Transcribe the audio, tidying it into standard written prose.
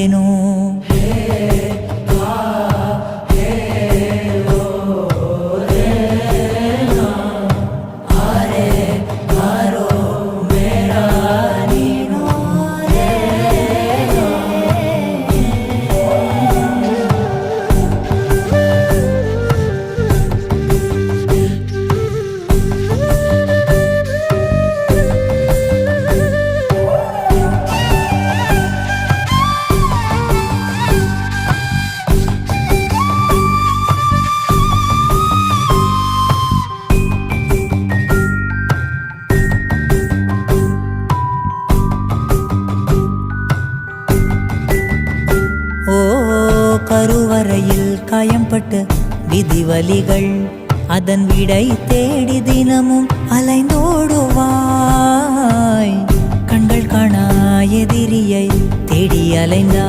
வந்தேனோ. ஓ கருவறையில் காயம்பட்ட விதிவலிகள், அதன் விடை தேடி தினமும் அலைந்தோடுவாய். கண்கள் காணா எதிரியை தேடி அலைந்தாய்.